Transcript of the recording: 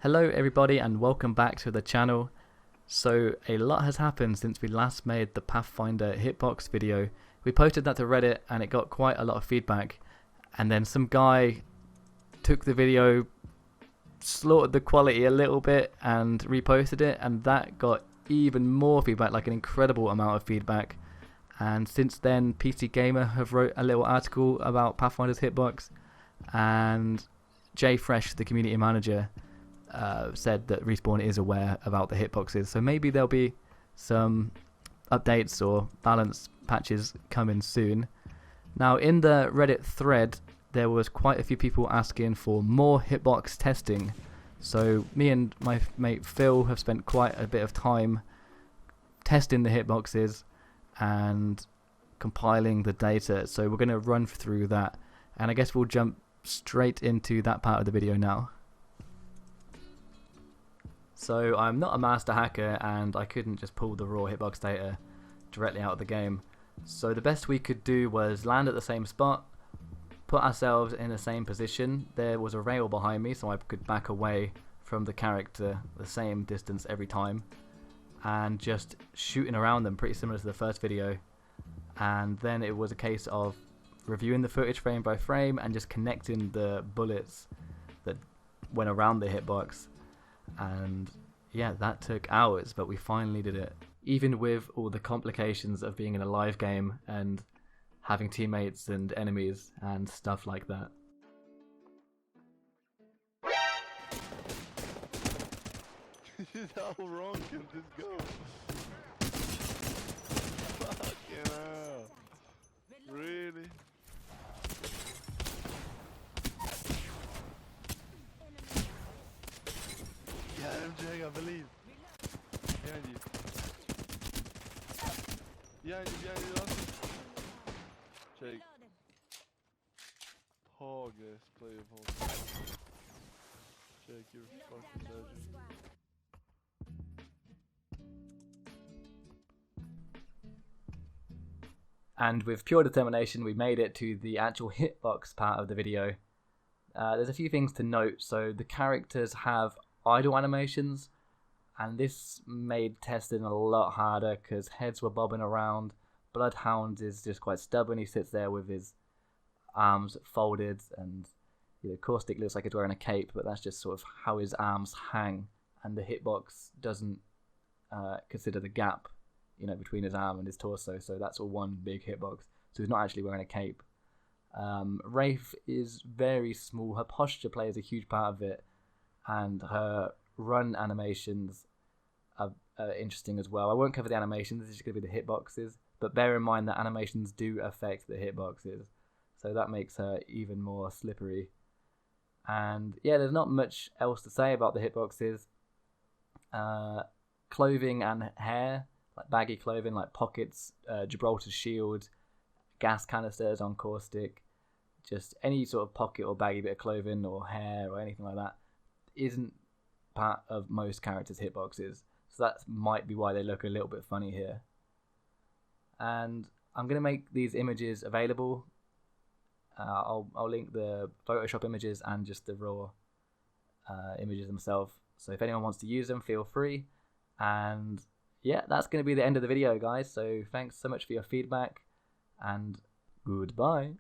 Hello everybody and welcome back to the channel. So a lot has happened since we last made the Pathfinder hitbox video. We posted that to Reddit and it got quite a lot of feedback, and then some guy took the video, slaughtered the quality a little bit and reposted it, and that got even more feedback, like an incredible amount of feedback. And since then PC Gamer have wrote a little article about Pathfinder's hitbox, and Jay Fresh, the community manager, said that Respawn is aware about the hitboxes, so maybe there'll be some updates or balance patches coming soon. Now in the Reddit thread there was quite a few people asking for more hitbox testing, so me and my mate Phil have spent quite a bit of time testing the hitboxes and compiling the data, so we're going to run through that, and I guess we'll jump straight into that part of the video now. So I'm not a master hacker and I couldn't just pull the raw hitbox data directly out of the game, so the best we could do was land at the same spot, put ourselves in the same position. There was a rail behind me so I could back away from the character the same distance every time, and just shooting around them, pretty similar to the first video. And then it was a case of reviewing the footage frame by frame and just connecting the bullets that went around the hitbox. And yeah, that took hours, but we finally did it, even with all the complications of being in a live game and having teammates and enemies and stuff like that. How wrong can this go? Fucking hell. Really? Yeah, MJ, I believe. Behind you. Behind you, Austin. Jake. Hog this, play of hog. Jake, you're fucking legend. And with pure determination we made it to the actual hitbox part of the video. There's a few things to note. So the characters have idle animations, and this made testing a lot harder because heads were bobbing around. Bloodhound is just quite stubborn, he sits there with his arms folded, and Caustic looks like he's wearing a cape, but that's just sort of how his arms hang, and the hitbox doesn't consider the gap between his arm and his torso, so that's all one big hitbox, so he's not actually wearing a cape. Wraith is very small, her posture plays a huge part of it, and her run animations are interesting as well. I won't cover the animations, this is just going to be the hitboxes, but bear in mind that animations do affect the hitboxes, so that makes her even more slippery. And yeah, there's not much else to say about the hitboxes. Clothing and hair, like baggy clothing, like pockets, Gibraltar shield, gas canisters on Caustic, just any sort of pocket or baggy bit of clothing or hair or anything like that isn't part of most characters' hitboxes, so that might be why they look a little bit funny here. And I'm going to make these images available. I'll link the Photoshop images and just the raw images themselves, so if anyone wants to use them, feel free. And yeah, that's going to be the end of the video, guys, so thanks so much for your feedback and goodbye.